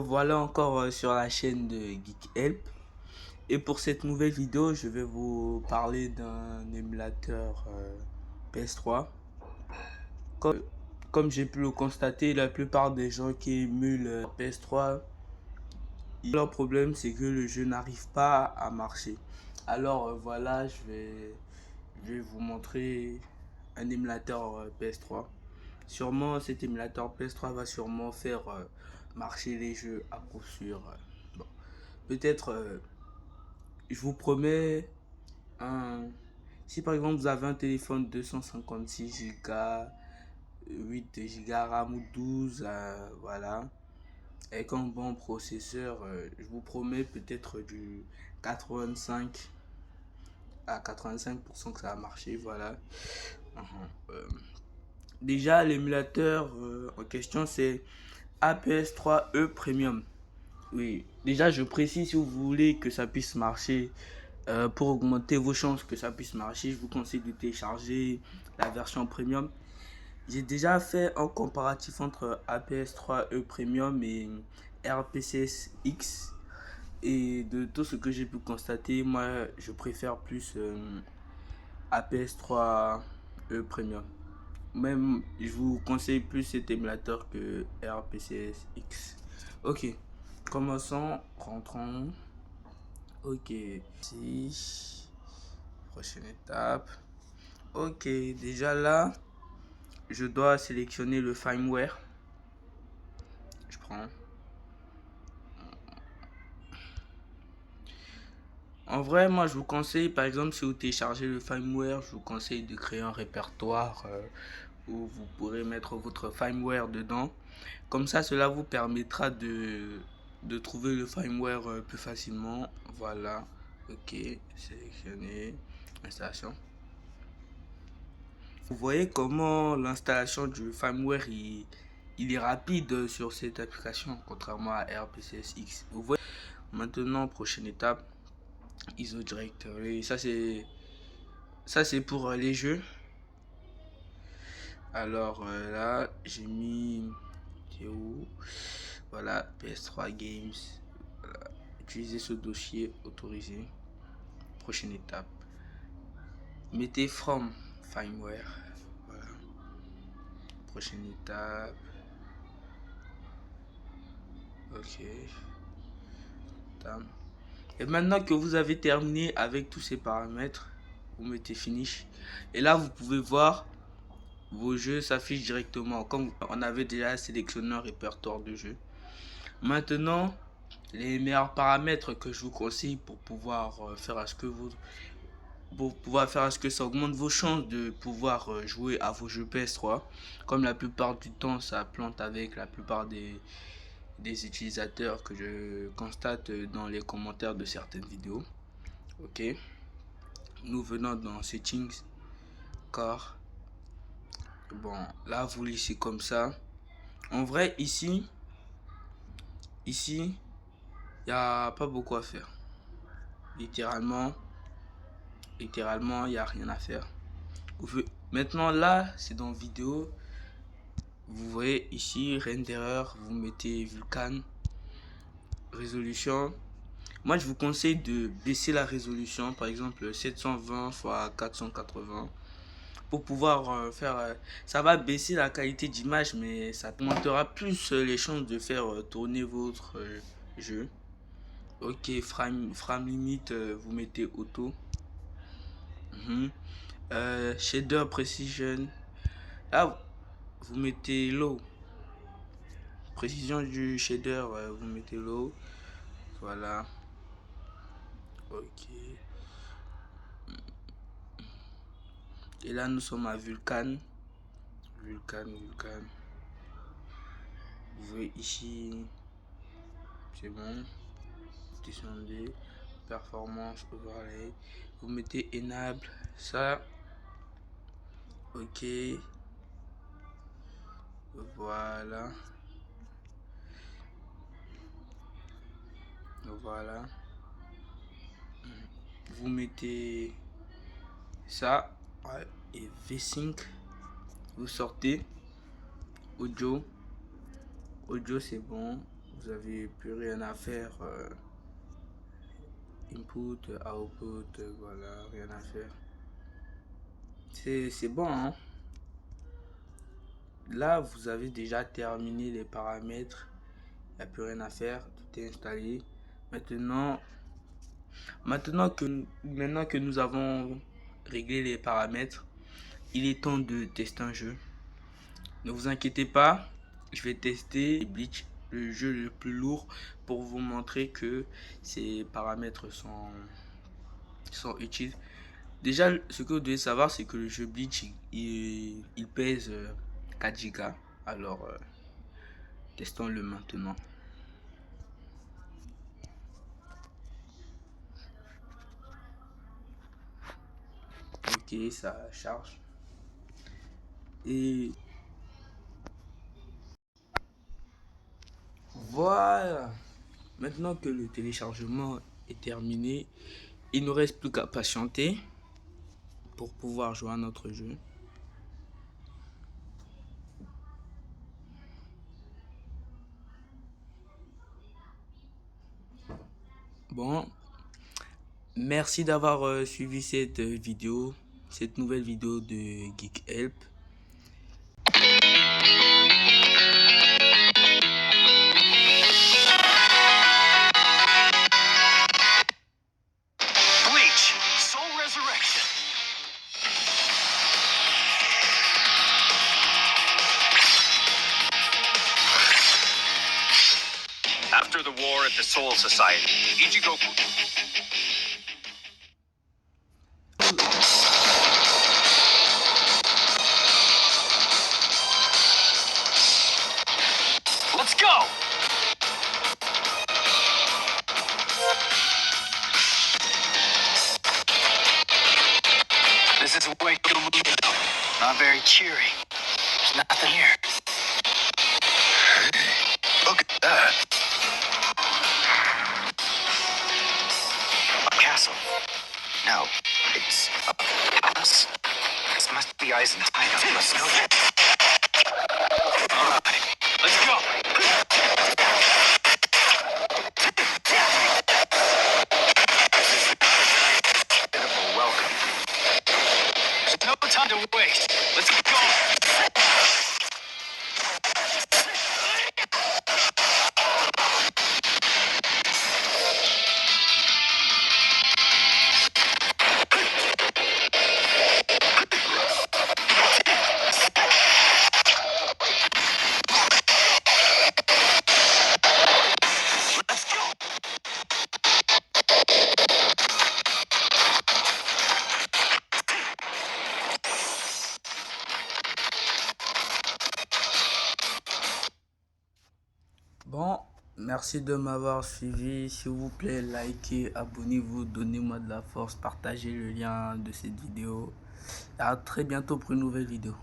Voilà encore sur la chaîne de Geek Help. Et pour cette nouvelle vidéo, je vais vous parler d'un émulateur PS3. Comme, comme j'ai pu le constater, la plupart des gens qui émulent PS3, leur problème c'est que le jeu n'arrive pas à marcher. Alors voilà, je vais vous montrer un émulateur PS3. Sûrement cet émulateur PS3 va sûrement faire marcher les jeux à coup sûr. Bon. Peut-être, je vous promets, un, si par exemple vous avez un téléphone 256 Go, 8 Go RAM ou 12, voilà, avec un bon processeur, je vous promets peut-être du 85 à 85% que ça va marcher, voilà. Déjà, l'émulateur en question, c'est APS3E Premium. Oui, déjà je précise, si vous voulez que ça puisse marcher, pour augmenter vos chances que ça puisse marcher, je vous conseille de télécharger la version premium. J'ai déjà fait un comparatif entre APS3E Premium et RPCS-X. Et de tout ce que j'ai pu constater, moi je préfère plus APS3E Premium. Même je vous conseille plus cet émulateur que RPCS-X. Ok, commençons, rentrons. Ok, si, prochaine étape. Ok, déjà là, je dois sélectionner le firmware. Je prends. En vrai, moi je vous conseille, par exemple, si vous téléchargez le firmware, je vous conseille de créer un répertoire où vous pourrez mettre votre firmware dedans. Comme ça, cela vous permettra de trouver le firmware plus facilement. Voilà, ok, sélectionner, installation. Vous voyez comment l'installation du firmware il est rapide sur cette application, contrairement à RPCS-X. Vous voyez. Maintenant, prochaine étape, ISO Directory. Ça c'est pour les jeux. Alors là, j'ai mis, c'est où? Voilà, PS3 Games. Voilà. Utiliser ce dossier autorisé. Prochaine étape. Mettez from firmware. Voilà. Prochaine étape. Ok. Et maintenant que vous avez terminé avec tous ces paramètres, vous mettez finish. Et là, vous pouvez voir vos jeux s'affichent directement. Comme on avait déjà sélectionné un répertoire de jeux. Maintenant, les meilleurs paramètres que je vous conseille pour pouvoir faire à ce que ça augmente vos chances de pouvoir jouer à vos jeux PS3. Comme la plupart du temps, ça plante avec la plupart des utilisateurs que je constate dans les commentaires de certaines vidéos. Ok, nous venons dans settings, car bon là vous laissez comme ça. En vrai ici il n'y a pas beaucoup à faire. Littéralement il n'y a rien à faire. Maintenant là c'est dans vidéo. Vous voyez ici renderer, vous mettez Vulkan, résolution. Moi je vous conseille de baisser la résolution, par exemple 720 x 480, pour pouvoir faire, ça va baisser la qualité d'image, mais ça augmentera plus les chances de faire tourner votre jeu. Ok, frame limite, vous mettez auto. Shader precision, là vous mettez low. Précision du shader, vous mettez low. Voilà. Ok. Et là nous sommes à Vulkan. Vulkan. Vous voyez ici, c'est bon. Descendez, performance, overlay. Vous mettez enable, ça. Ok. Voilà. Voilà. Vous mettez ça. Ouais. Et V-Sync. Vous sortez. Audio. Audio, c'est bon. vous avez plus rien à faire. Input, output, voilà, rien à faire. C'est bon, hein? Là, vous avez déjà terminé les paramètres. Il n'y a plus rien à faire. Tout est installé. Maintenant que nous avons réglé les paramètres, il est temps de tester un jeu. Ne vous inquiétez pas, je vais tester Bleach, le jeu le plus lourd, pour vous montrer que ces paramètres sont utiles. Déjà, ce que vous devez savoir, c'est que le jeu Bleach, il pèse 4 Go. Alors, testons-le maintenant. Ok, ça charge. Et voilà. Maintenant que le téléchargement est terminé, il ne reste plus qu'à patienter pour pouvoir jouer à notre jeu. Bon, merci d'avoir suivi cette vidéo, cette nouvelle vidéo de Geek Help. Bleach, Soul Resurrection. After the war at the Soul Society, Ichigoku. Let's go! This is way too moving. Not very cheery. There's nothing here. Look at that. A castle. No, it's a palace. This must be Aizen's hideout. Let's go. All right, let's go. Bit of a welcome. There's no time to waste. Let's go. Let's go. Bon, merci de m'avoir suivi. S'il vous plaît, likez, abonnez-vous, donnez-moi de la force, partagez le lien de cette vidéo. À très bientôt pour une nouvelle vidéo.